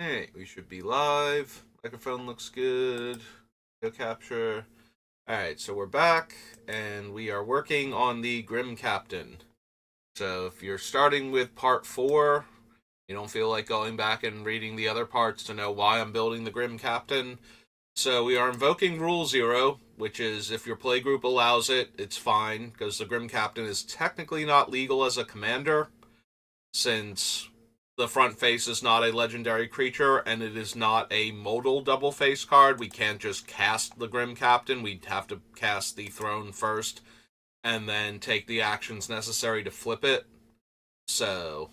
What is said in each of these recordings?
Hey, we should be live. Microphone looks good. Video capture. Alright, so we're back, and we are working on the Grim Captain. So if you're starting with part 4, you don't feel like going back and reading the other parts to know why I'm building the Grim Captain. So we are invoking Rule 0, which is if your playgroup allows it, it's fine, because the Grim Captain is technically not legal as a commander, since the front face is not a legendary creature and it is not a modal double face card. We can't just cast the Grim Captain. We'd have to cast the throne first and then take the actions necessary to flip it. So,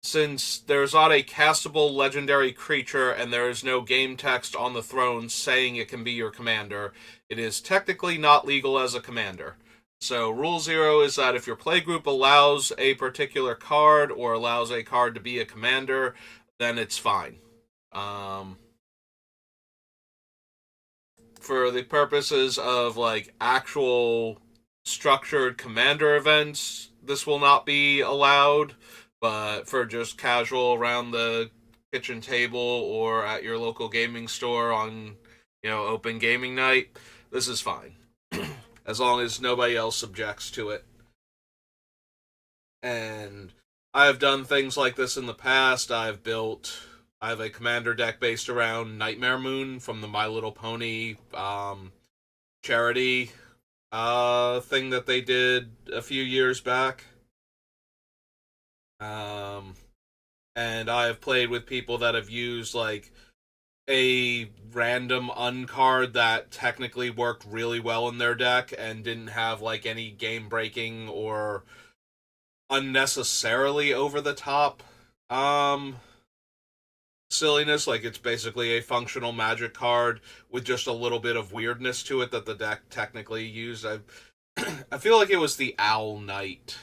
since there's not a castable legendary creature and there is no game text on the throne saying it can be your commander, it is technically not legal as a commander. So, Rule 0 is that if your playgroup allows a particular card or allows a card to be a commander, then it's fine. Um, for the purposes of like actual structured commander events, this will not be allowed. But for just casual around the kitchen table or at your local gaming store on, open gaming night, this is fine. As long as nobody else objects to it. And I've done things like this in the past. I have a commander deck based around Nightmare Moon from the My Little Pony charity thing that they did a few years back. Um, and I have played with people that have used like a random uncard that technically worked really well in their deck and didn't have like any game breaking or unnecessarily over the top um silliness. Like it's basically a functional magic card with just a little bit of weirdness to it that the deck technically used. I feel like it was the Owl Knight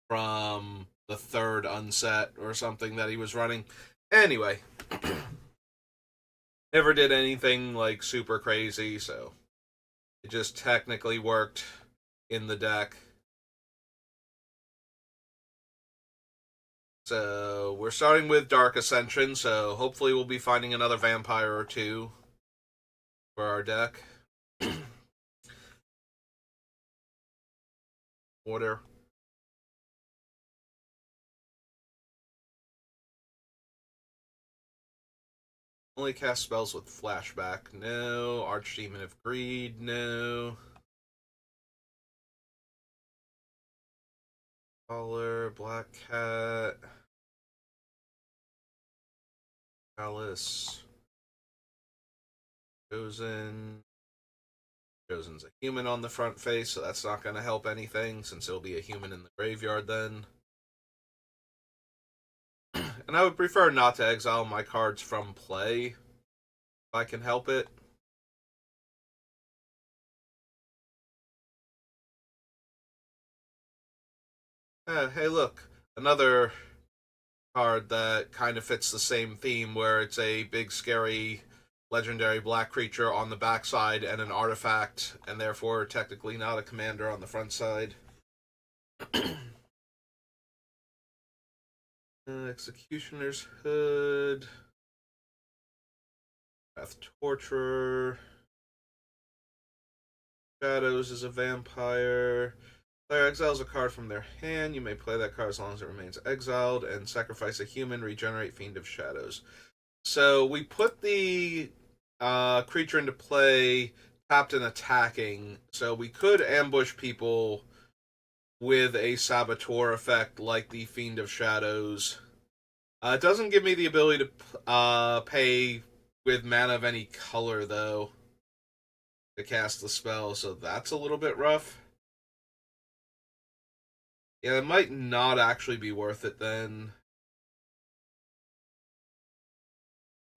from the third unset or something that he was running. Anyway, never did anything like super crazy, so it just technically worked in the deck. So we're starting with Dark Ascension, so hopefully we'll be finding another vampire or two for our deck. Order. Only cast spells with flashback. No. Archdemon of Greed. No. Caller. Black Cat. Alice. Chosen. Chosen's a human on the front face, so that's not going to help anything since it'll be a human in the graveyard then. And I would prefer not to exile my cards from play if I can help it. Hey, look. Another card that kind of fits the same theme where it's a big, scary, legendary black creature on the backside and an artifact, and therefore technically not a commander on the front side. Executioner's Hood. Path Torturer. Shadows is a vampire. Player exiles a card from their hand. You may play that card as long as it remains exiled and sacrifice a human, regenerate Fiend of Shadows. So we put the creature into play, tapped and attacking. So we could ambush people with a saboteur effect like the Fiend of Shadows. It doesn't give me the ability to pay with mana of any color, though, to cast the spell, so that's a little bit rough. Yeah, it might not actually be worth it then.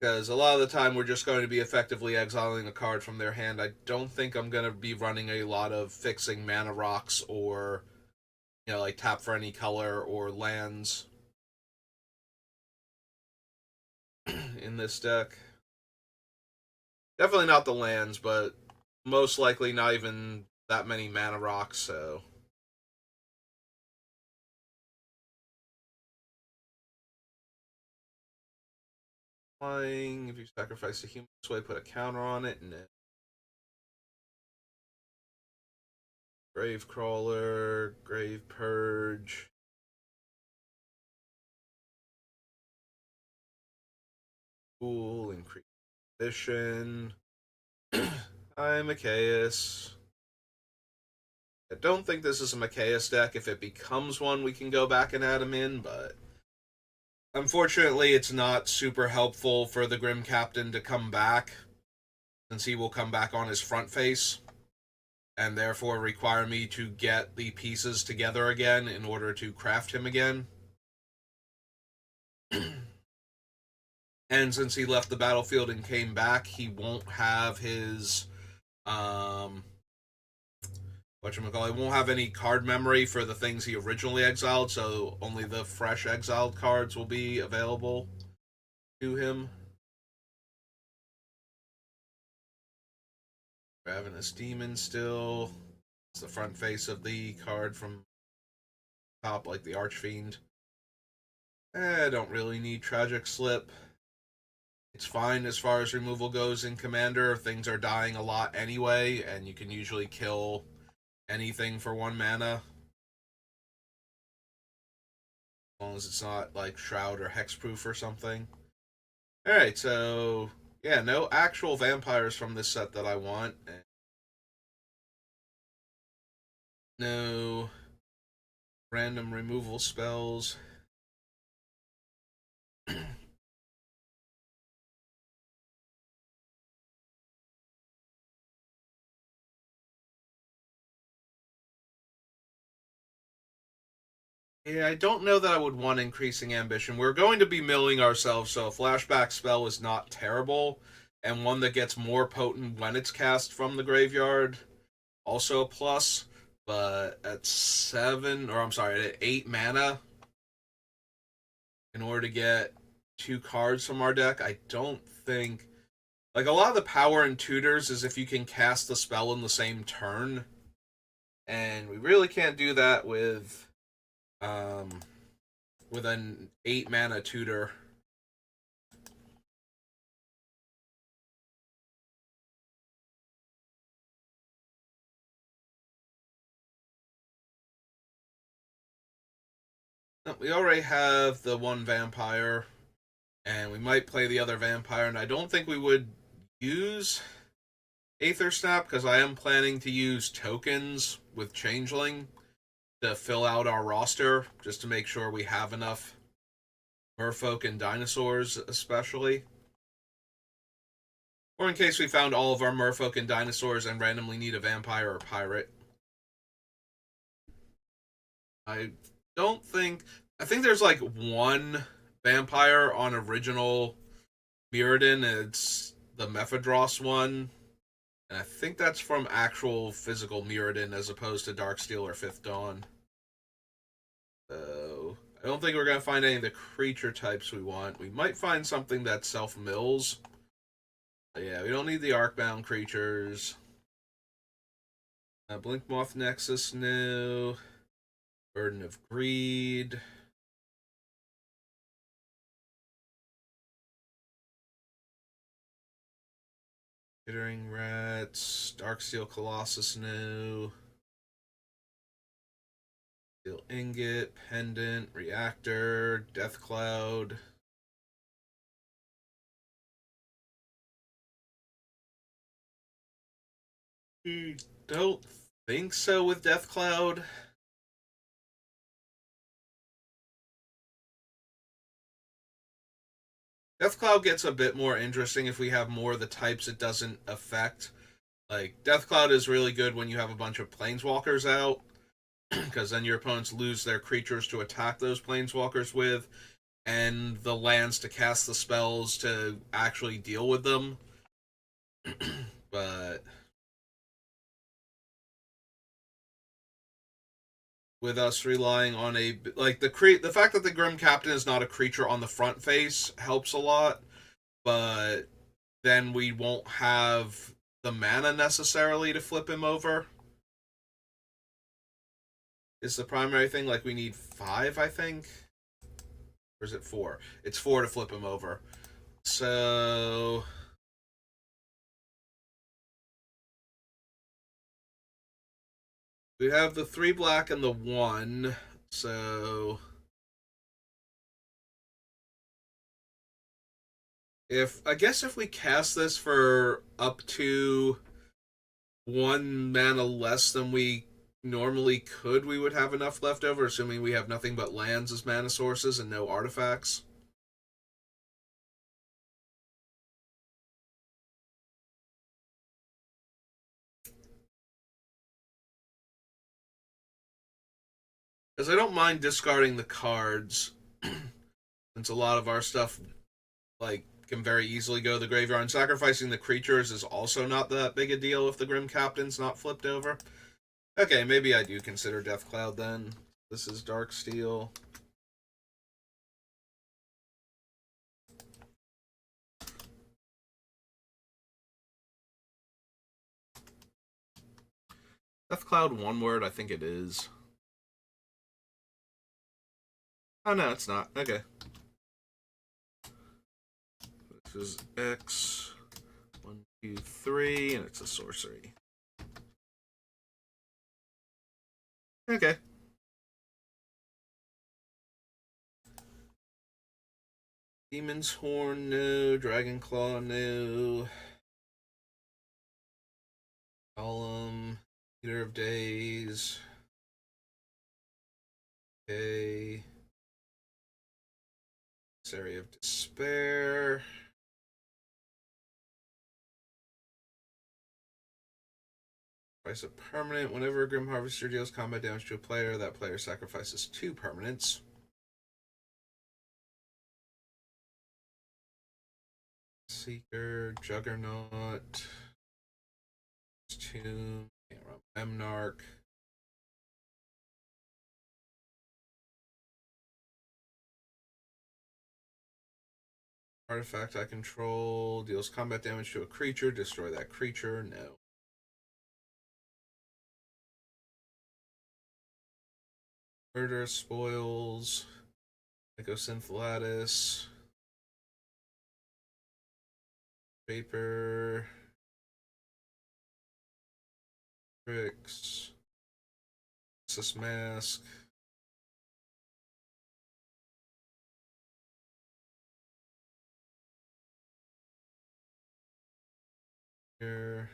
Because a lot of the time we're just going to be effectively exiling a card from their hand. I don't think I'm going to be running a lot of fixing mana rocks or, like tap for any color or lands in this deck. Definitely not the lands, but most likely not even that many mana rocks, so. flying. If you sacrifice a human this way, put a counter on it, and then Grave Crawler, Grave Purge. Cool, increase position. I'm Machias. I don't think this is a Machias deck. If it becomes one, we can go back and add him in, but unfortunately, it's not super helpful for the Grim Captain to come back, since he will come back on his front face, and therefore require me to get the pieces together again in order to craft him again. And since he left the battlefield and came back, he won't have his whatchamacallit, won't have any card memory for the things he originally exiled, so only the fresh exiled cards will be available to him. Ravenous Demon still. It's the front face of the card from top, like the Archfiend. I don't really need Tragic Slip. It's fine as far as removal goes in Commander. Things are dying a lot anyway, and you can usually kill anything for 1 mana. As long as it's not like Shroud or Hexproof or something. Alright, so yeah, no actual vampires from this set that I want. No random removal spells. Yeah, I don't know that I would want increasing ambition. We're going to be milling ourselves, so a flashback spell is not terrible, and one that gets more potent when it's cast from the graveyard, also a plus. But at 8 mana, in order to get 2 cards from our deck, I don't think, like, a lot of the power in tutors is if you can cast the spell in the same turn, and we really can't do that with an 8 mana tutor. We already have the 1 vampire, and we might play the other vampire, and I don't think we would use Aether Snap, because I am planning to use tokens with Changeling to fill out our roster, just to make sure we have enough Merfolk and Dinosaurs, especially. Or in case we found all of our Merfolk and Dinosaurs and randomly need a vampire or pirate. I think there's like 1 vampire on original Mirrodin. It's the Mephedros one. And I think that's from actual physical Mirrodin as opposed to Darksteel or Fifth Dawn. So I don't think we're going to find any of the creature types we want. We might find something that self-mills. But yeah, we don't need the Arcbound creatures. Blinkmoth Nexus new. Burden of Greed. Skittering Rats. Darksteel Colossus new. Steel Ingot, Pendant, Reactor, Death Cloud. Don't think so with Death Cloud. Death Cloud gets a bit more interesting if we have more of the types it doesn't affect. Like, Death Cloud is really good when you have a bunch of Planeswalkers out, because then your opponents lose their creatures to attack those Planeswalkers with, and the lands to cast the spells to actually deal with them. But with us relying on the fact that the Grim Captain is not a creature on the front face helps a lot, but then we won't have the mana necessarily to flip him over. Is the primary thing. Like, we need 5, I think, or is it 4? It's 4 to flip him over. So we have the 3 black and the 1. So if we cast this for up to 1 mana less than we normally could, we would have enough left over, assuming we have nothing but lands as mana sources and no artifacts. Because I don't mind discarding the cards, since a lot of our stuff like can very easily go to the graveyard, and sacrificing the creatures is also not that big a deal if the Grim Captain's not flipped over. Okay, maybe I do consider Deathcloud then. This is Darksteel. Deathcloud, one word, I think it is. Oh no, it's not. Okay. This is X. 1, 2, 3, and it's a sorcery. Okay. Demon's Horn, no. Dragonclaw, no. Golem. Eater of Days. Okay. Area of Despair. Price a permanent. Whenever a Grim Harvester deals combat damage to a player, that player sacrifices 2 permanents. Seeker, Juggernaut, Tomb, Memnarch. Artifact I control deals combat damage to a creature. Destroy that creature. No. Murder, Spoils, Ecosynth Lattice, Vapor, Tricks, Sis Mask. Here.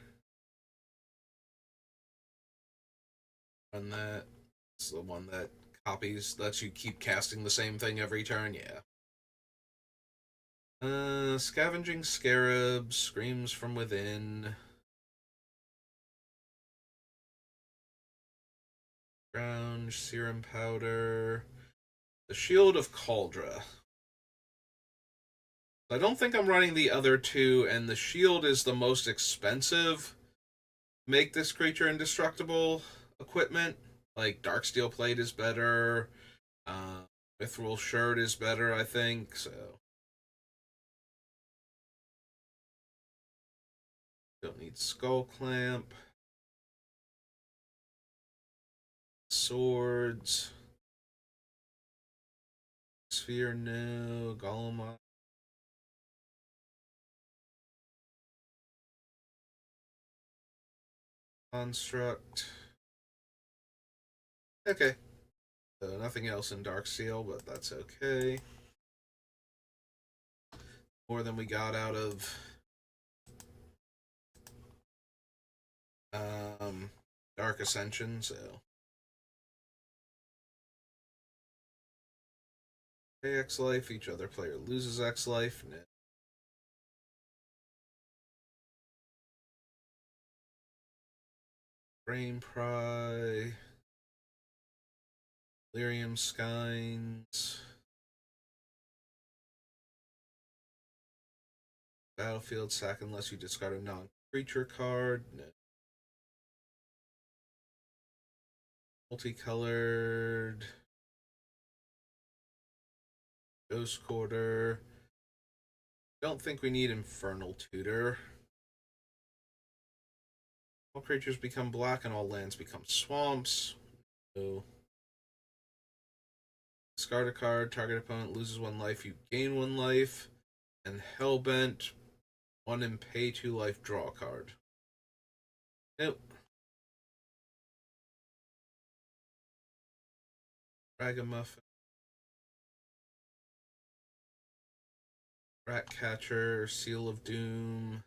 Run that. It's the one that copies, lets you keep casting the same thing every turn, yeah. Scavenging Scarab, Screams from Within. Ground, Serum Powder. The Shield of Kaldra. I don't think I'm running the other 2, and the shield is the most expensive. Make this creature indestructible equipment. Like Darksteel Plate is better. Mithril Shirt is better, I think. So don't need Skull Clamp. Swords. Sphere, no. Golem. Construct. Okay. So nothing else in Darksteel, but that's okay. More than we got out of Dark Ascension, so. Pay X life, each other player loses X life. No. Brain Pry. Lyrium Skynes. Battlefield sack unless you discard a non-creature card. No. Multicolored. Ghost Quarter. Don't think we need Infernal Tutor. All creatures become black and all lands become swamps. No. Discard a card. Target opponent loses 1 life. You gain 1 life. And Hellbent, 1 and pay 2 life, draw a card. Nope. Ragamuffin. Ratcatcher, Seal of Doom.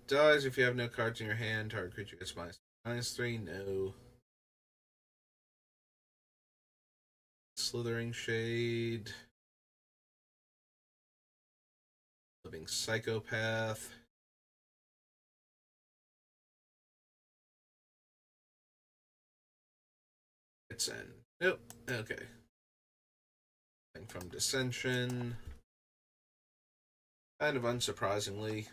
Dies if you have no cards in your hand. Target creature gets -3. No. Slithering Shade. Living Psychopath. It's in. Nope. Okay. Thing from Dissension. Kind of unsurprisingly.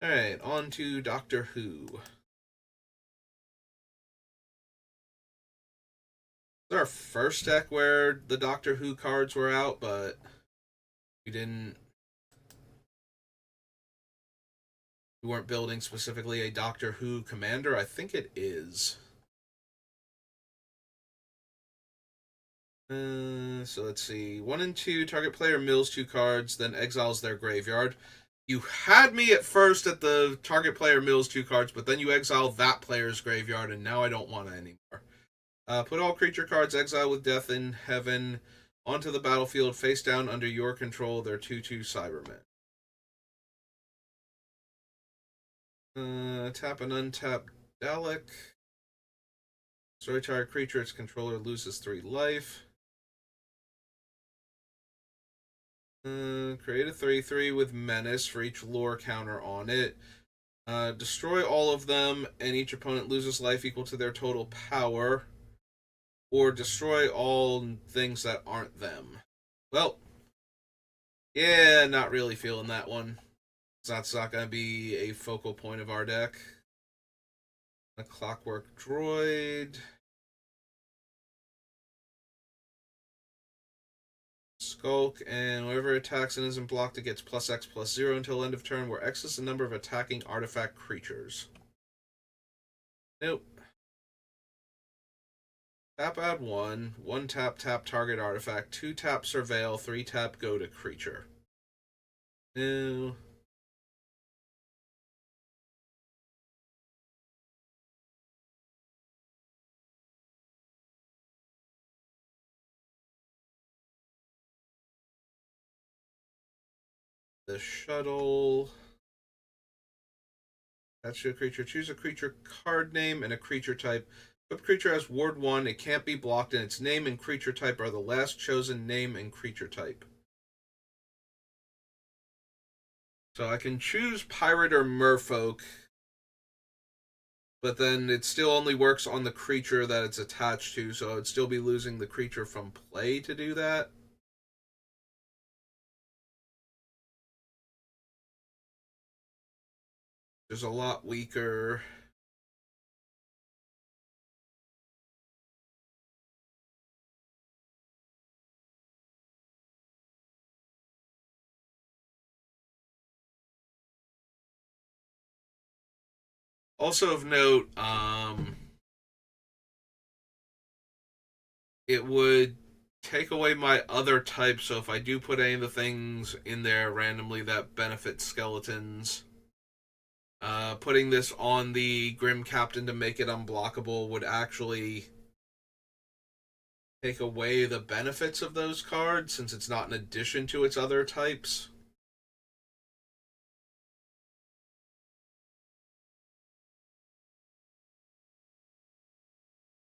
Alright, on to Doctor Who. This is our first deck where the Doctor Who cards were out, but we weren't building specifically a Doctor Who commander. I think it is. So let's see. 1 and 2, target player mills 2 cards, then exiles their graveyard. You had me at first at the target player mills 2 cards, but then you exile that player's graveyard, and now I don't want it anymore. Put all creature cards exiled with Death in Heaven onto the battlefield face down under your control. They're 2/2 Cybermen. Tap and untap Dalek. Destroy target creature, its controller loses 3 life. Create a 3/3 with Menace for each lore counter on it. Destroy all of them, and each opponent loses life equal to their total power. Or destroy all things that aren't them. Well, yeah, not really feeling that one. That's not going to be a focal point of our deck. A Clockwork Droid. Skulk, and whenever attacks and isn't blocked, it gets +X/+0 until end of turn, where X is the number of attacking artifact creatures. Nope. Tap add 1, 1 tap target artifact, 2 tap surveil, 3 tap go to creature. No. The shuttle. That's your creature. Choose a creature card name and a creature type. If a creature has Ward 1, it can't be blocked, and its name and creature type are the last chosen name and creature type. So I can choose Pirate or Merfolk, but then it still only works on the creature that it's attached to, so I'd still be losing the creature from play to do that. There's a lot weaker. Also of note, it would take away my other type, so if I do put any of the things in there randomly that benefit skeletons, putting this on the Grim Captain to make it unblockable would actually take away the benefits of those cards, since it's not in addition to its other types.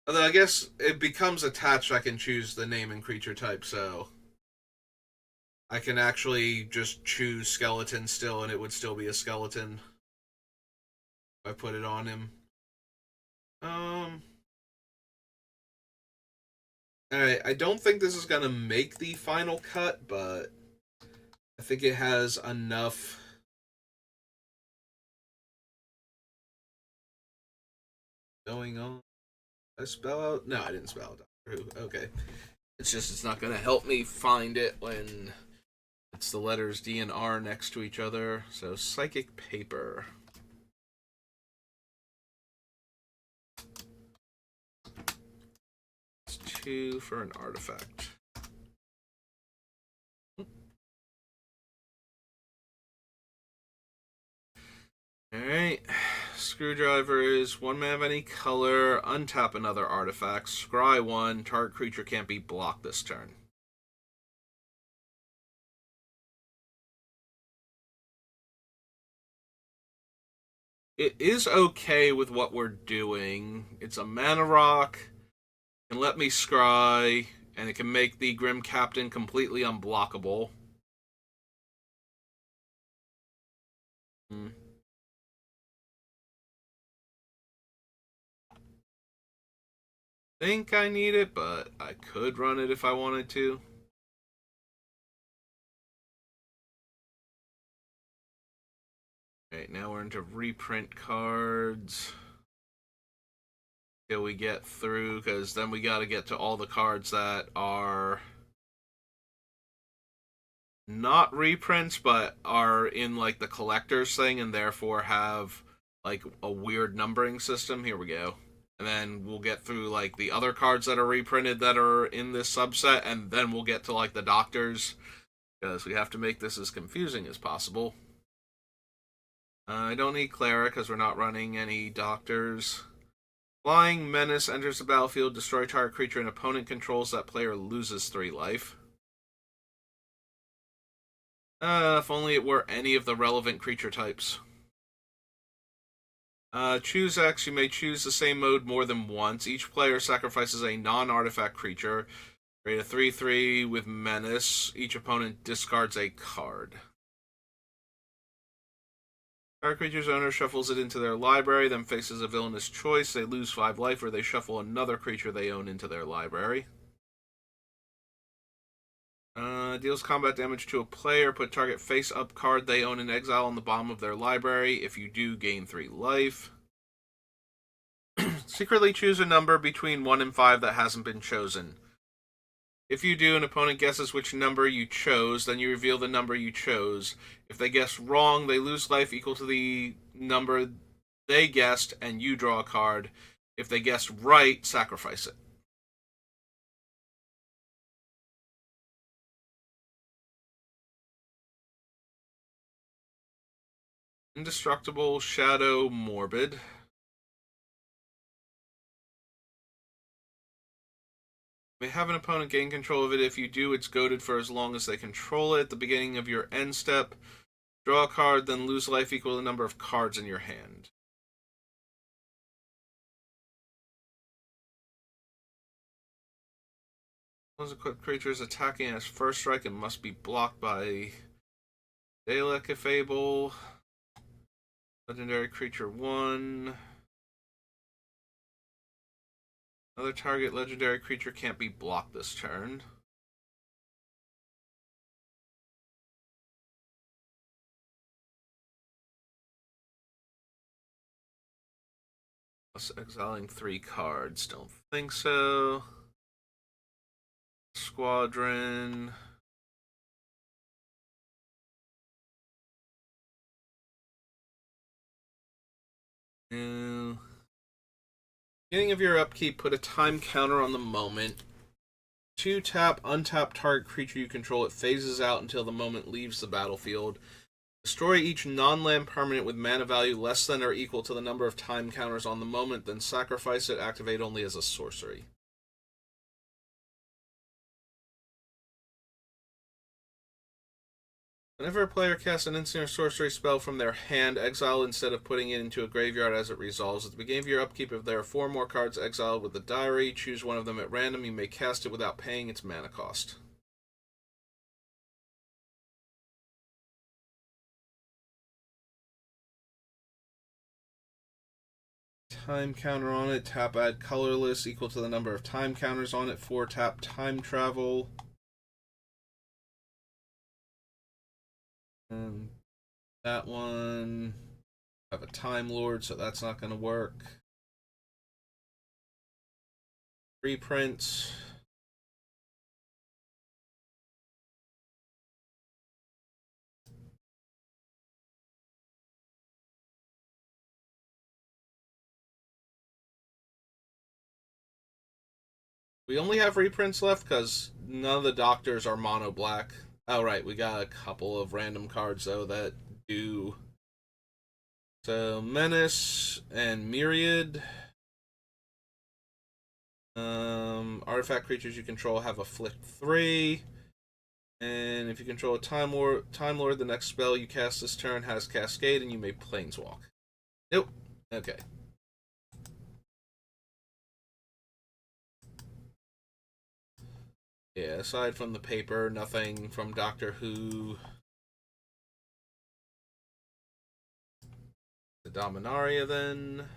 Although I guess it becomes attached, I can choose the name and creature type, so I can actually just choose skeleton still, and it would still be a skeleton if I put it on him. Alright, I don't think this is gonna make the final cut, but I think it has enough. Going on. Did I spell out? No, I didn't spell out Doctor Who. Okay. It's just, it's not gonna help me find it when it's the letters D and R next to each other. So, Psychic Paper. It's 2 for an artifact. Alright. Screwdriver is one mana of any color. Untap another artifact. Scry one. Target creature can't be blocked this turn. It is okay with what we're doing. It's a mana rock. It can let me scry, and it can make the Grim Captain completely unblockable. Hmm. Think I need it, but I could run it if I wanted to. Alright, now we're into reprint cards. Till we get through, because then we got to get to all the cards that are not reprints, but are in like the collector's thing and therefore have like a weird numbering system. Here we go. And then we'll get through like the other cards that are reprinted that are in this subset, and then we'll get to like the doctors, because we have to make this as confusing as possible. I don't need Clara because we're not running any doctors. Flying Menace enters the battlefield, destroy target creature an opponent controls, that player loses 3 life. If only it were any of the relevant creature types. Choose X. You may choose the same mode more than once. Each player sacrifices a non-artifact creature. Create a 3/3 with Menace. Each opponent discards a card. Target creature's owner shuffles it into their library, then faces a villainous choice. They lose 5 life, or they shuffle another creature they own into their library. Deals combat damage to a player. Put target face-up card they own in exile on the bottom of their library. If you do, gain 3 life. Secretly choose a number between 1 and 5 that hasn't been chosen. If you do, an opponent guesses which number you chose, then you reveal the number you chose. If they guess wrong, they lose life equal to the number they guessed, and you draw a card. If they guessed right, sacrifice it. Indestructible, Shadow, Morbid. May have an opponent gain control of it. If you do, it's goaded for as long as they control it. At the beginning of your end step, draw a card, then lose life equal to the number of cards in your hand. Once equipped creature is attacking as first strike, it must be blocked by Dalek if able. Legendary creature 1. Another target legendary creature can't be blocked this turn. Plus exiling 3 cards. Don't think so. Squadron. No. Beginning of your upkeep, put a time counter on the moment. 2 tap, untap target creature you control. It phases out until the moment leaves the battlefield. Destroy each non-land permanent with mana value less than or equal to the number of time counters on the moment, then sacrifice it, activate only as a sorcery. Whenever a player casts an instant or sorcery spell from their hand, exile instead of putting it into a graveyard as it resolves. At the beginning of your upkeep, if there are 4 more cards exiled with the diary, choose one of them at random. You may cast it without paying its mana cost. Time counter on it. Tap add colorless equal to the number of time counters on it. 4 tap time travel. And that one. I have a Time Lord, so that's not going to work. Reprints. We only have reprints left because none of the doctors are mono black. Oh, right. We got a couple of random cards, though, that do So Menace and Myriad. Artifact creatures you control have afflict 3. And if you control a Time Lord, the next spell you cast this turn has Cascade, and you may Planeswalk. Nope. Okay. Yeah, aside from the paper, nothing from Doctor Who. The Dominaria, then.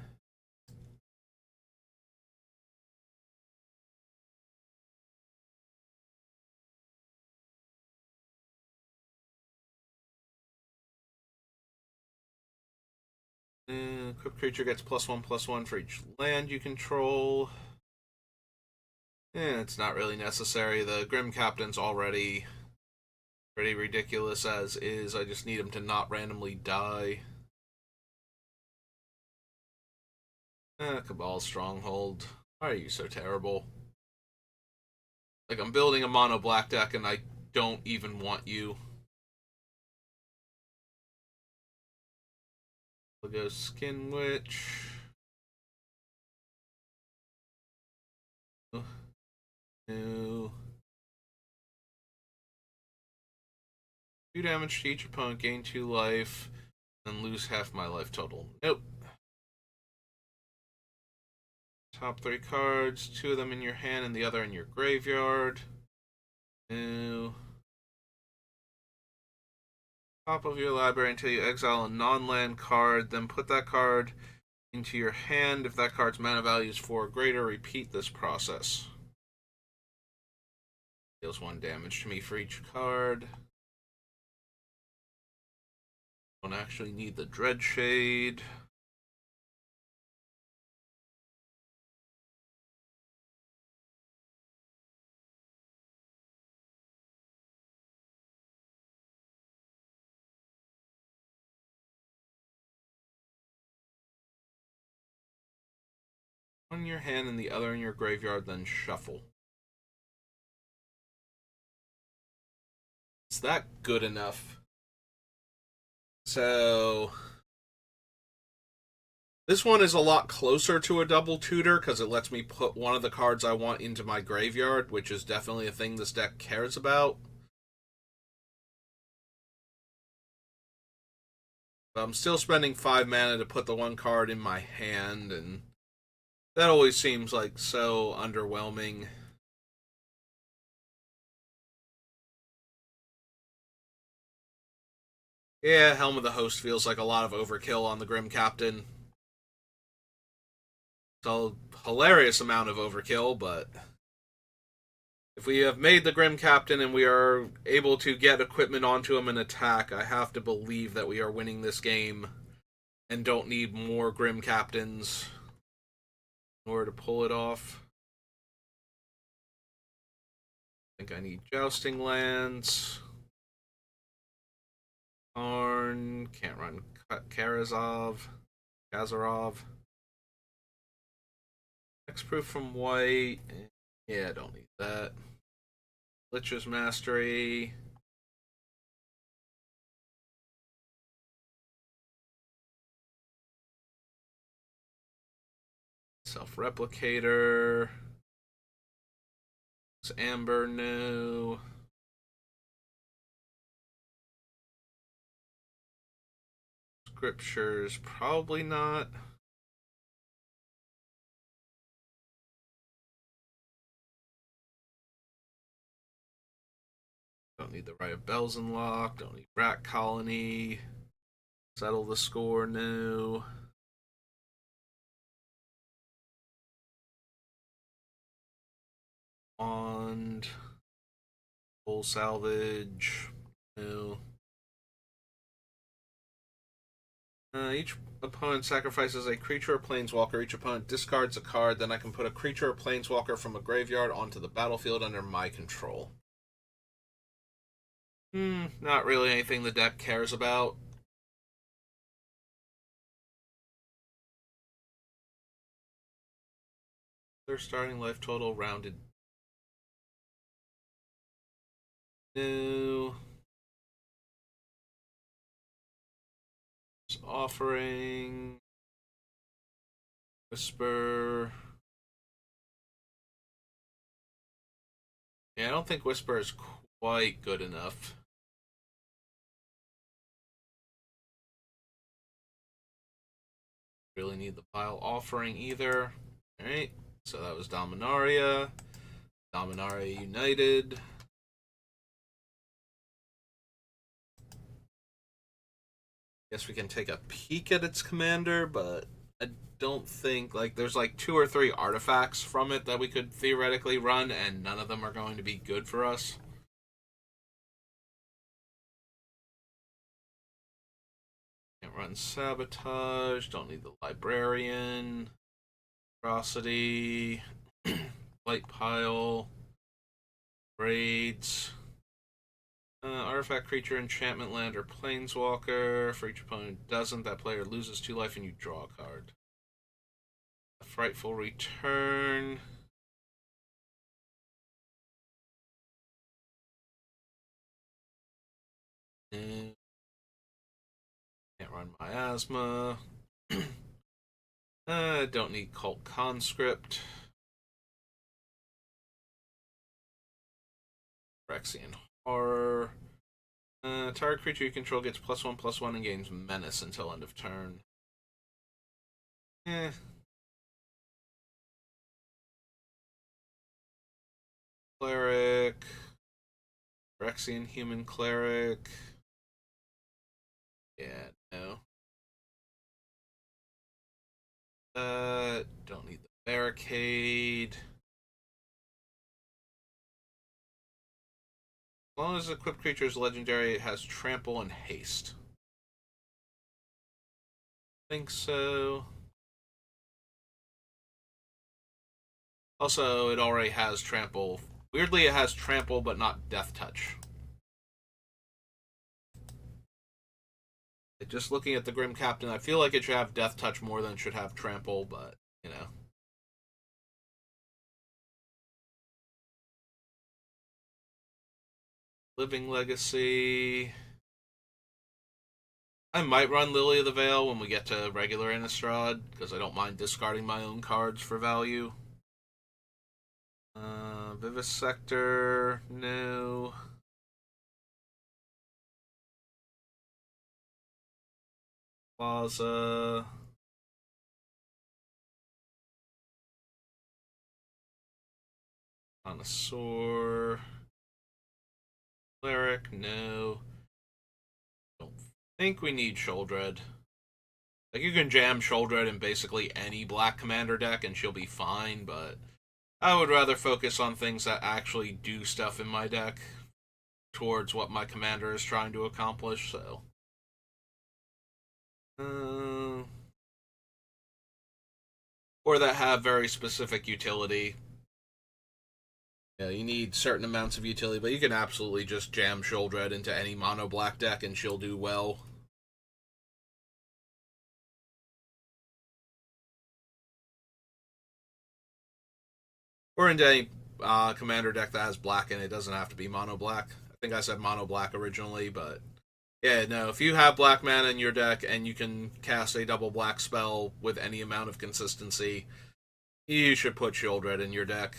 Equipped creature gets +1/+1 for each land you control. It's not really necessary. The Grim Captain's already pretty ridiculous as is. I just need him to not randomly die. Cabal Stronghold. Why are you so terrible? Like, I'm building a mono black deck and I don't even want you. We'll go Skin Witch. No. 2 damage to each opponent, gain 2 life, and lose half my life total. Nope. Top 3 cards, 2 of them in your hand and the other in your graveyard. No. Top of your library until you exile a non-land card, then put that card into your hand. If that card's mana value is 4 or greater, repeat this process. Deals 1 damage to me for each card. Don't actually need the Dreadshade. One in your hand and the other in your graveyard, then shuffle. Is that good enough? So this one is a lot closer to a double tutor because it lets me put one of the cards I want into my graveyard, which is definitely a thing this deck cares about. But I'm still spending 5 mana to put the one card in my hand, and that always seems like so underwhelming. Yeah, Helm of the Host feels like a lot of overkill on the Grim Captain. It's a hilarious amount of overkill, but if we have made the Grim Captain and we are able to get equipment onto him and attack, I have to believe that we are winning this game and don't need more Grim Captains in order to pull it off. I think I need Jousting Lands. Karn. Can't run Kazarov. Hexproof from white. Yeah, I don't need that. Lich's Mastery. Self-Replicator. It's Amber, no. Scriptures, probably not. Don't need the Right of Belzenlock. Don't need Rat Colony. Settle the score, no. Wand. Full salvage, no. Each opponent sacrifices a creature or planeswalker. Each opponent discards a card. Then I can put a creature or planeswalker from a graveyard onto the battlefield under my control. Not really anything the deck cares about. Their starting life total rounded. No. Offering. Whisper. Yeah, I don't think Whisper is quite good enough. Really need the pile offering either. Alright, so that was Dominaria. Dominaria United. Guess we can take a peek at its commander, but I don't think, like, there's like 2 or 3 artifacts from it that we could theoretically run, and none of them are going to be good for us. Can't run Sabotage, don't need the Librarian. Ferocity. Light Pile. Raids. Artifact, creature, enchantment, land, or planeswalker. For each opponent doesn't, that player loses 2 life and you draw a card. A Frightful Return. And can't run Miasma. Don't need Cult Conscript. Phyrexian Horror. Target creature you control gets +1/+1 and gains Menace until end of turn. Cleric. Phyrexian Human Cleric. Yeah, no. Don't need the Barricade. As long as the equipped creature is legendary, it has Trample and Haste. I think so. Also, it already has Trample. Weirdly, it has Trample, but not Death Touch. Just looking at the Grim Captain, I feel like it should have Death Touch more than it should have Trample, but, you know. Living Legacy. I might run Lily of the Veil when we get to regular Innistrad, because I don't mind discarding my own cards for value. Vivisector, no. Plaza. Connoisseur. Cleric, no. Don't think we need Sheoldred. Like, you can jam Sheoldred in basically any black commander deck and she'll be fine, but I would rather focus on things that actually do stuff in my deck towards what my commander is trying to accomplish, so. Or that have very specific utility. Yeah, you need certain amounts of utility, but you can absolutely just jam Sheoldred into any mono black deck and she'll do well. Or into any commander deck that has black in it. It doesn't have to be mono black. I think I said mono black originally, but yeah, no, if you have black mana in your deck and you can cast a double black spell with any amount of consistency, you should put Sheoldred in your deck.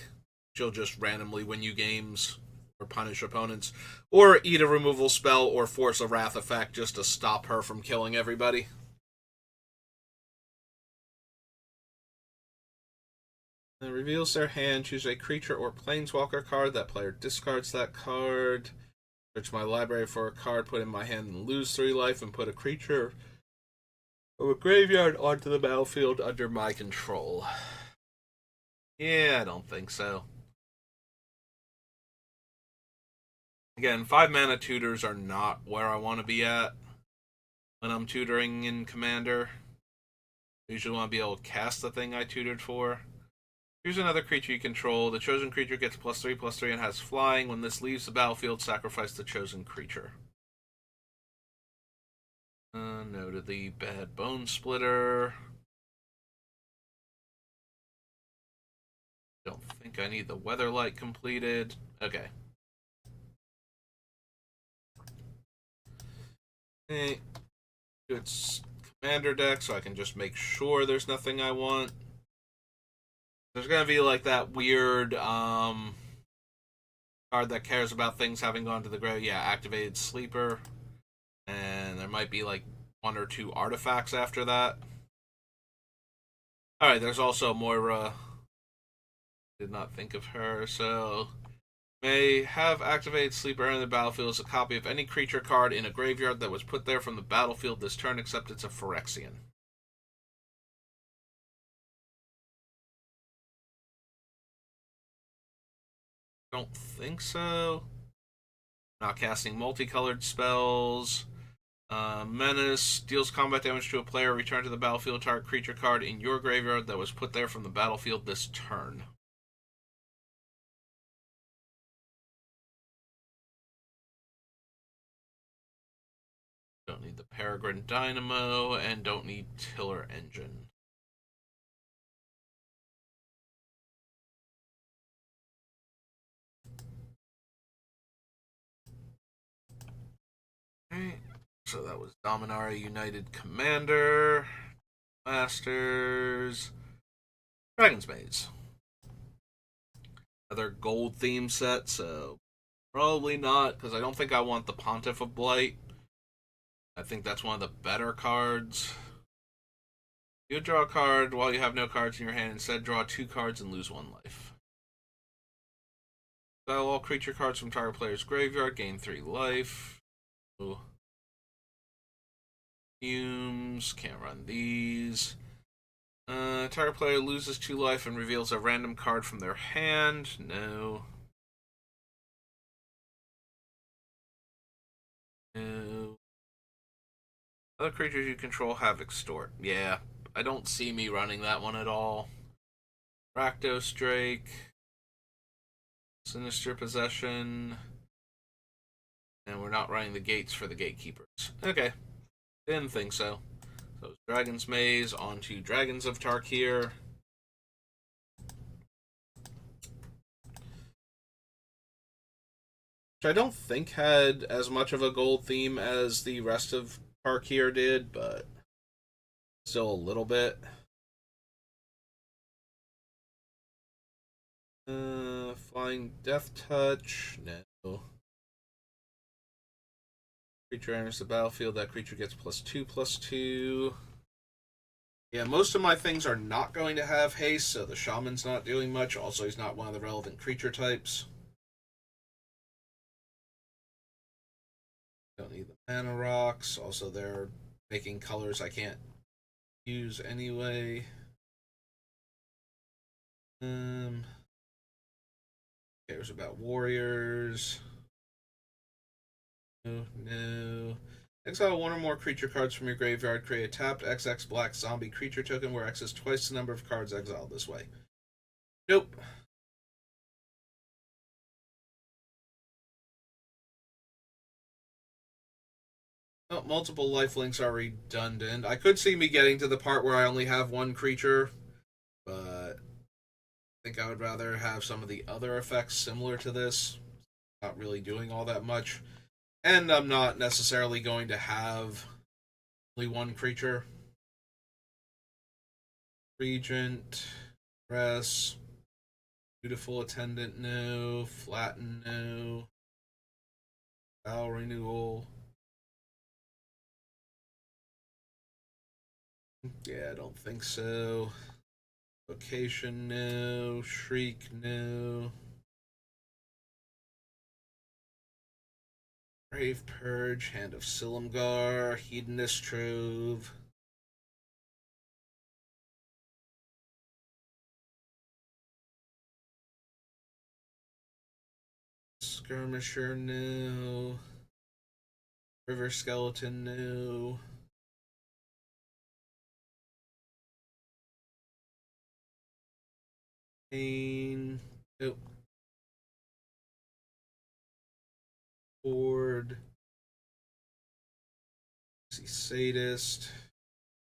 She'll just randomly win you games or punish opponents, or eat a removal spell or force a wrath effect just to stop her from killing everybody. It reveals their hand. Choose a creature or planeswalker card. That player discards that card. Search my library for a card, put in my hand, and lose 3 life, and put a creature from a graveyard onto the battlefield under my control. Yeah, I don't think so. Again, 5 mana tutors are not where I want to be at when I'm tutoring in Commander. I usually want to be able to cast the thing I tutored for. Here's another creature you control. The chosen creature gets +3/+3 and has flying. When this leaves the battlefield, sacrifice the chosen creature. No to the Bad Bone Splitter. Don't think I need the Weatherlight completed. Okay. Okay. Its commander deck so I can just make sure there's nothing I want. There's gonna be like that weird card that cares about things having gone to the grave. Yeah, activated sleeper. And there might be like one or two artifacts after that. Alright, there's also Moira. Did not think of her, so may have activated sleeper in the battlefield as a copy of any creature card in a graveyard that was put there from the battlefield this turn, except it's a Phyrexian. Don't think so. Not casting multicolored spells. Menace deals combat damage to a player. Return to the battlefield target creature card in your graveyard that was put there from the battlefield this turn. Don't need the Peregrine Dynamo, and don't need Tiller Engine. Okay, so that was Dominaria United Commander, Masters, Dragon's Maze. Another gold theme set, so probably not, because I don't think I want the Pontiff of Blight. I think that's one of the better cards. You draw a card while you have no cards in your hand. Instead, draw 2 cards and lose 1 life. Exile all creature cards from target player's graveyard. Gain 3 life. Ooh. Fumes. Can't run these. Target player loses 2 life and reveals a random card from their hand. No. No. Other creatures you control have extort. Yeah, I don't see me running that one at all. Rakdos Drake. Sinister Possession. And we're not running the gates for the gatekeepers. Okay. Didn't think so. So it's Dragon's Maze onto Dragons of Tarkir. Which I don't think had as much of a gold theme as the rest of Tarkir did, but still a little bit. Flying Death Touch. No. Creature enters the battlefield. That creature gets +2/+2. Yeah, most of my things are not going to have haste, so the Shaman's not doing much. Also, he's not one of the relevant creature types. Don't need the mana rocks. Also, they're making colors I can't use anyway. Cares about warriors. No. Exile 1 or more creature cards from your graveyard. Create a tapped XX black zombie creature token where X is twice the number of cards exiled this way. Nope. Oh, multiple lifelinks are redundant. I could see me getting to the part where I only have 1 creature, but I think I would rather have some of the other effects similar to this. Not really doing all that much. And I'm not necessarily going to have only 1 creature. Regent, Press, Beautiful Attendant, no. Flatten, no. Vow Renewal. Yeah, I don't think so. Vocation, no. Shriek, no. Grave Purge, Hand of Silumgar, Hedonist Trove. Skirmisher, no. River Skeleton, no. Pain, nope. Horde. See Sadist.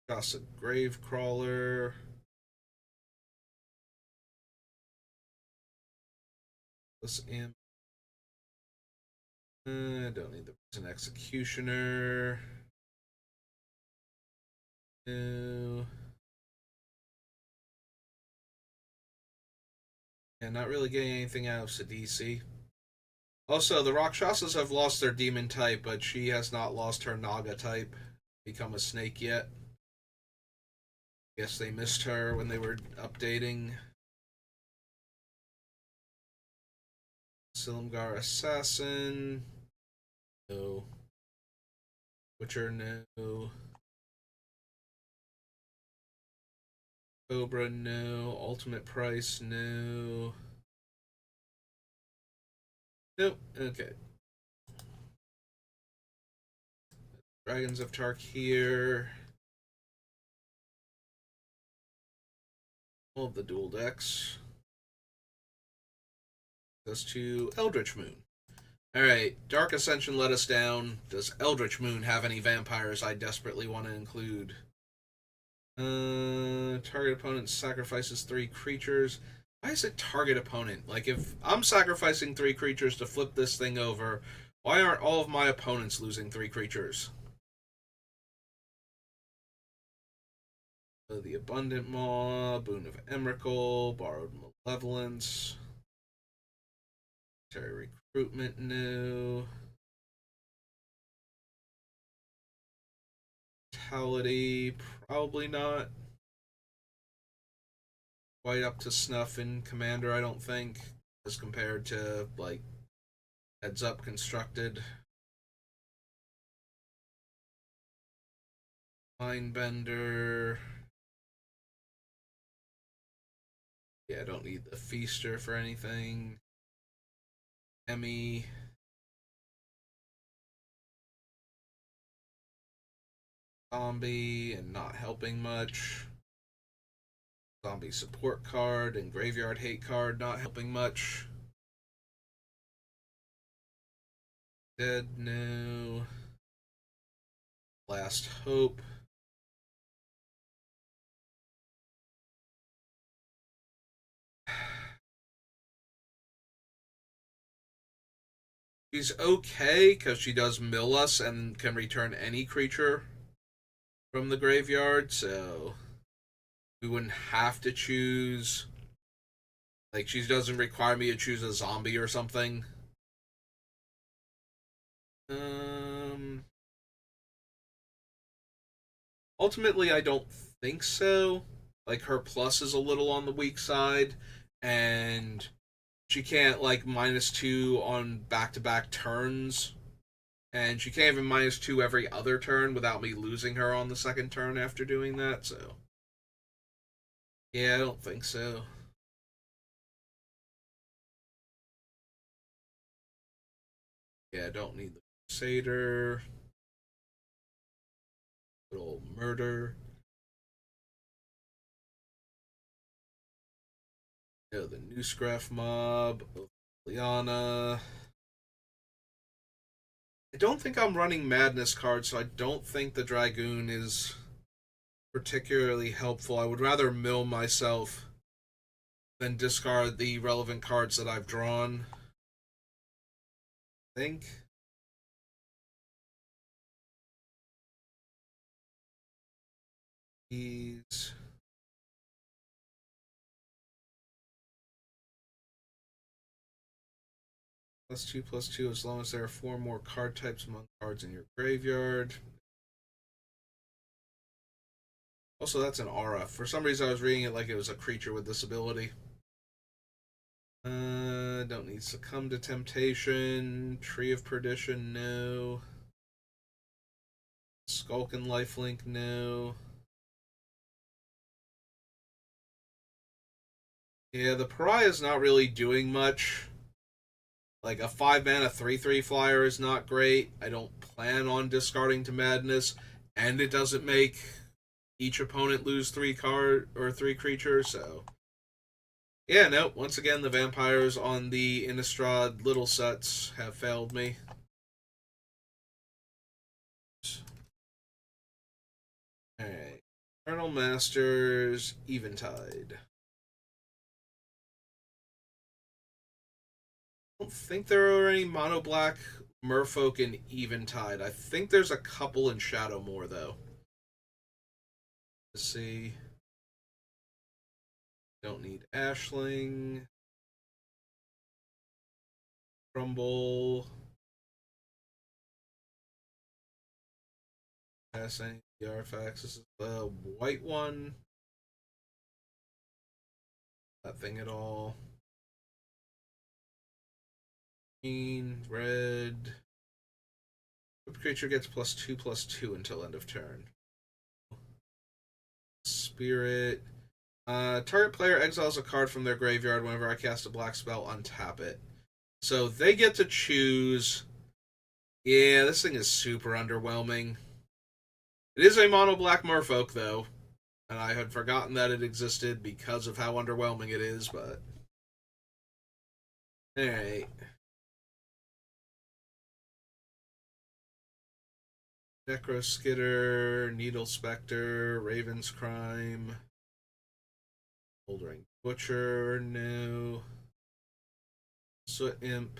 Gossip Gravecrawler. This imp. I don't need the Prison Executioner. No. And not really getting anything out of Sidisi. Also, the Rakshasas have lost their demon type, but she has not lost her Naga type. Become a snake yet. Guess they missed her when they were updating. Silumgar Assassin. No. Witcher, no. Cobra, no. Ultimate Price, no. Nope. Okay. Dragons of Tarkir. All of the dual decks. Goes to Eldritch Moon. Alright, Dark Ascension let us down. Does Eldritch Moon have any vampires I desperately want to include? Target opponent sacrifices 3 creatures. Why is it target opponent? Like, if I'm sacrificing 3 creatures to flip this thing over, why aren't all of my opponents losing 3 creatures? The Abundant Maw, Boon of Emrakul, Borrowed Malevolence, Military Recruitment, no. Vitality, probably not quite up to snuff in Commander, I don't think, as compared to, like, Heads Up Constructed. Mindbender. Yeah, I don't need the Feaster for anything. Emmy. Zombie and not helping much. Zombie support card and graveyard hate card not helping much. Dead, no. Last Hope. She's okay because she does mill us and can return any creature from the graveyard, so we wouldn't have to choose. Like, she doesn't require me to choose a zombie or something. Ultimately, I don't think so. Like, her plus is a little on the weak side, and she can't, like, -2 on back-to-back turns, and she can't even -2 every other turn without me losing her on the second turn after doing that, so. Yeah, I don't think so. Yeah, I don't need the Crusader. Good old Murder. Yeah, the Newscraft Mob. Liana. I don't think I'm running Madness cards, so I don't think the Dragoon is particularly helpful. I would rather mill myself than discard the relevant cards that I've drawn. I think. These. +2/+2 as long as there are 4 more card types among cards in your graveyard. Also, that's an aura. For some reason, I was reading it like it was a creature with this ability. Don't need Succumb to Temptation. Tree of Perdition, no. Skulk and Lifelink, no. Yeah, the Pariah's not really doing much. Like, a 5-mana 3/3 flyer is not great. I don't plan on discarding to Madness, and it doesn't make each opponent lose 3 creatures, so. Yeah, no, once again, the vampires on the Innistrad little sets have failed me. Alright. Eternal Masters, Eventide. I don't think there are any mono black Merfolk in Eventide. I think there's a couple in Shadowmoor, though. Let's see. Don't need Ashling. Crumble. Passing the artifacts. This is the white one. That thing at all. Green, red. The creature gets +2/+2 until end of turn. Spirit. Target player exiles a card from their graveyard whenever I cast a black spell, untap it. So they get to choose. Yeah, this thing is super underwhelming. It is a mono black merfolk, though. And I had forgotten that it existed because of how underwhelming it is, but. Alright. Necroskitter, Needle Spectre, Raven's Crime, Bouldering Butcher, no. Soot Imp,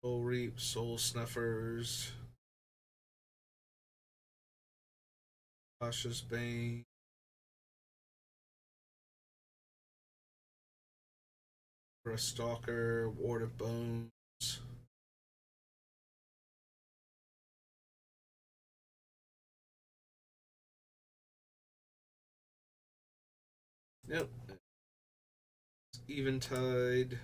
Soul Reap, Soul Snuffers, Cautious Bane, for a Stalker, Ward of Bones. Nope. Eventide.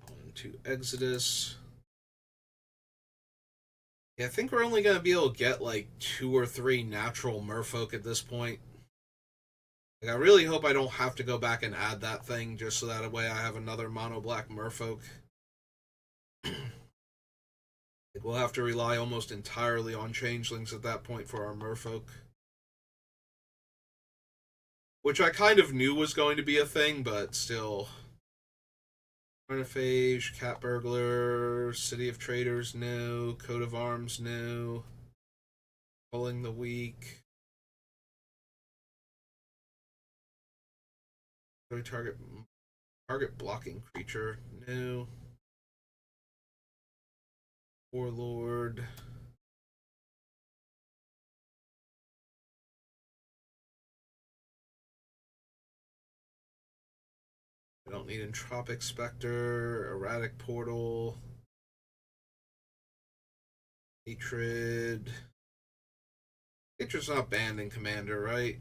On to Exodus. Yeah, I think we're only going to be able to get like 2 or 3 natural merfolk at this point. Like, I really hope I don't have to go back and add that thing just so that way I have another mono black merfolk. Like, we'll have to rely almost entirely on changelings at that point for our merfolk. Which I kind of knew was going to be a thing, but still. Carnophage, Cat Burglar, City of Traders, no. Coat of Arms, no. Pulling the Weak. Target blocking creature, no. Warlord. I don't need Entropic Spectre, Erratic Portal, Hatred. Hatred's not banned in Commander, right?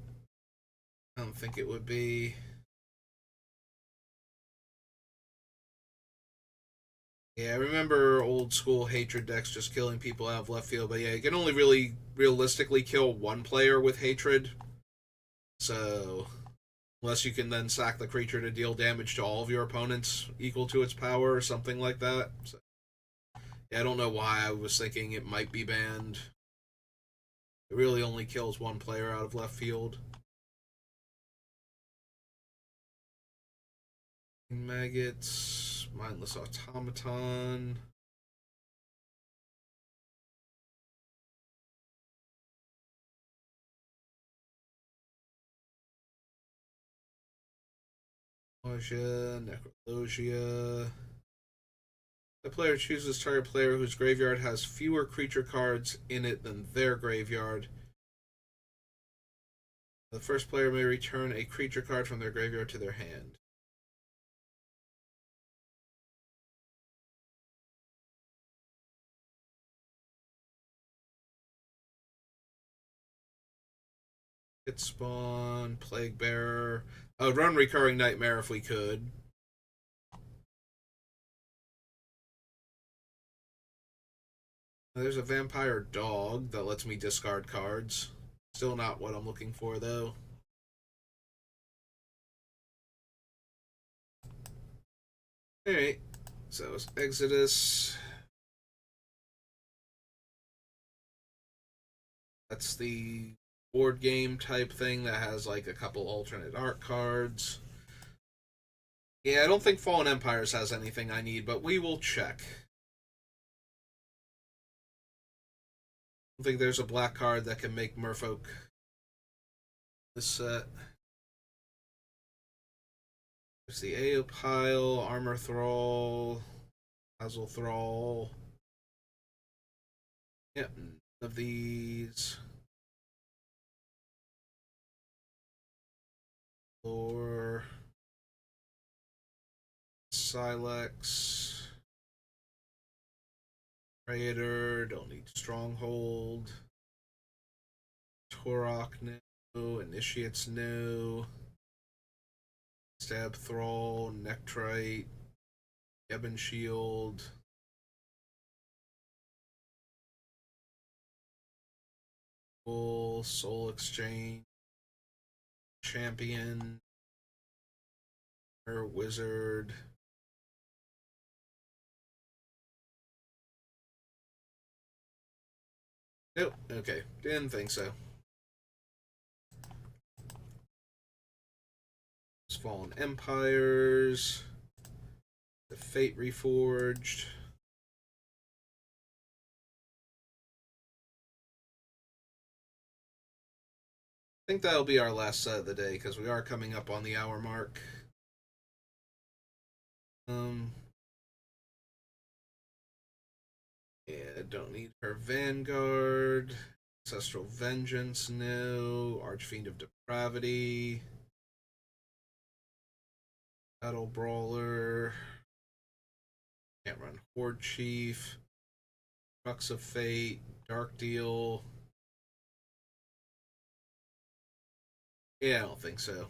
I don't think it would be. Yeah, I remember old school Hatred decks just killing people out of left field, but yeah, you can only really realistically kill one player with Hatred. So, unless you can then sack the creature to deal damage to all of your opponents equal to its power or something like that. So, yeah, I don't know why I was thinking it might be banned. It really only kills one player out of left field. Maggots, Mindless Automaton. Nausea, Necrologia. The player chooses target player whose graveyard has fewer creature cards in it than their graveyard. The first player may return a creature card from their graveyard to their hand. Hit Spawn, Plague Bearer. I would run Recurring Nightmare if we could. There's a Vampire Dog that lets me discard cards. Still not what I'm looking for, though. Alright, so it's Exodus. That's the board game type thing that has like a couple alternate art cards. Yeah, I don't think Fallen Empires has anything I need, but we will check. I don't think there's a black card that can make Merfolk this set. There's the Aeopile, Armor Thrall, Basil Thrall. Yep, none of these. Or Silex. Praetor, don't need Stronghold. Torok, no. Initiates, no. Stab Thrall, Nectrite, Ebon Shield. Full Soul Exchange. Champion. Wizard. Nope, okay. Didn't think so. Fallen Empires. The Fate Reforged. I think that'll be our last set of the day because we are coming up on the hour mark. Yeah, don't need her Vanguard. Ancestral Vengeance, no. Archfiend of Depravity. Battle Brawler. Can't run Horde Chief. Crux of Fate. Dark Deal. Yeah, I don't think so.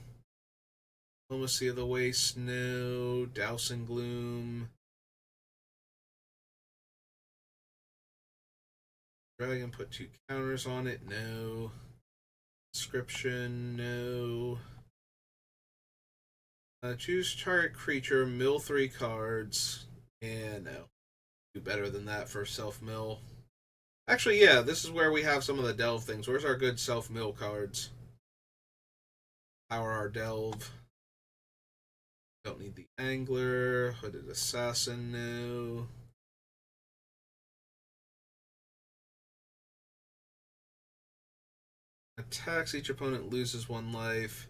Diplomacy of the Waste, no. Dousing Gloom. Dragon, put 2 counters on it, no. Inscription, no. Choose target creature, mill 3 cards. Yeah, no. Do better than that for self-mill. Actually, yeah, this is where we have some of the delve things. Where's our good self-mill cards? Power our delve. Don't need the Angler. Hooded Assassin, no. Attacks, each opponent loses 1 life.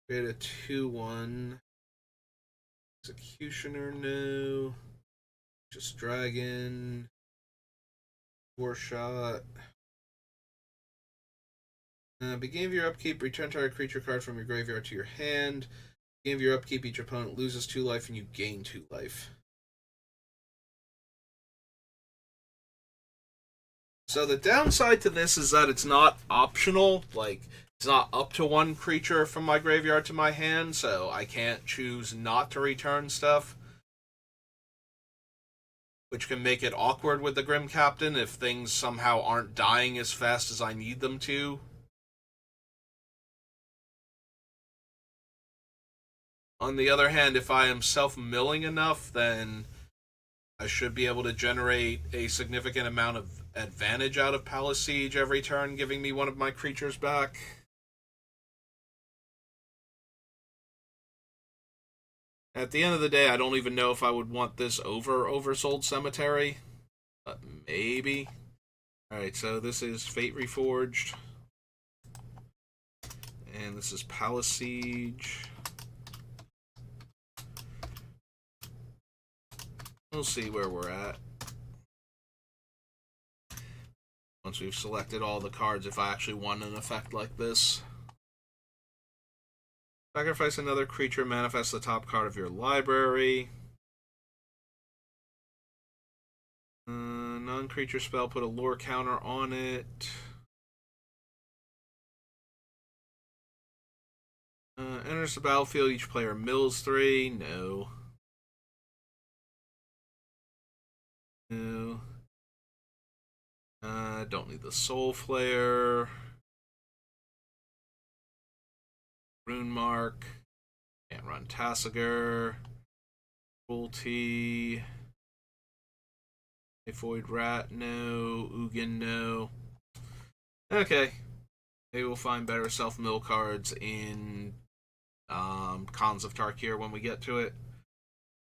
Create a 2/1. Executioner, no. Just Dragon. 4 shot. Beginning of your upkeep, return target creature card from your graveyard to your hand. Beginning of your upkeep, each opponent loses 2 life and you gain 2 life. So the downside to this is that it's not optional. Like, it's not up to 1 creature from my graveyard to my hand, so I can't choose not to return stuff. Which can make it awkward with the Grim Captain if things somehow aren't dying as fast as I need them to. On the other hand, if I am self-milling enough, then I should be able to generate a significant amount of advantage out of Palace Siege every turn, giving me 1 of my creatures back. At the end of the day, I don't even know if I would want this over Oversold Cemetery. But maybe. Alright, so this is Fate Reforged. And this is Palace Siege. We'll see where we're at. Once we've selected all the cards, if I actually want an effect like this. Sacrifice another creature, manifest the top card of your library. Non-creature spell, put a lore counter on it. Enters the battlefield, each player mills 3. No. No. Don't need the Soul Flare. Rune Mark. Can't run Tasigur. Cruelty. Void Rat, no. Ugin, no. Okay. Maybe we'll find better self-mill cards in Khans of Tarkir when we get to it.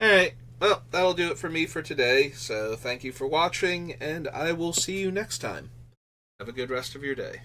Alright, well, that'll do it for me for today. So thank you for watching, and I will see you next time. Have a good rest of your day.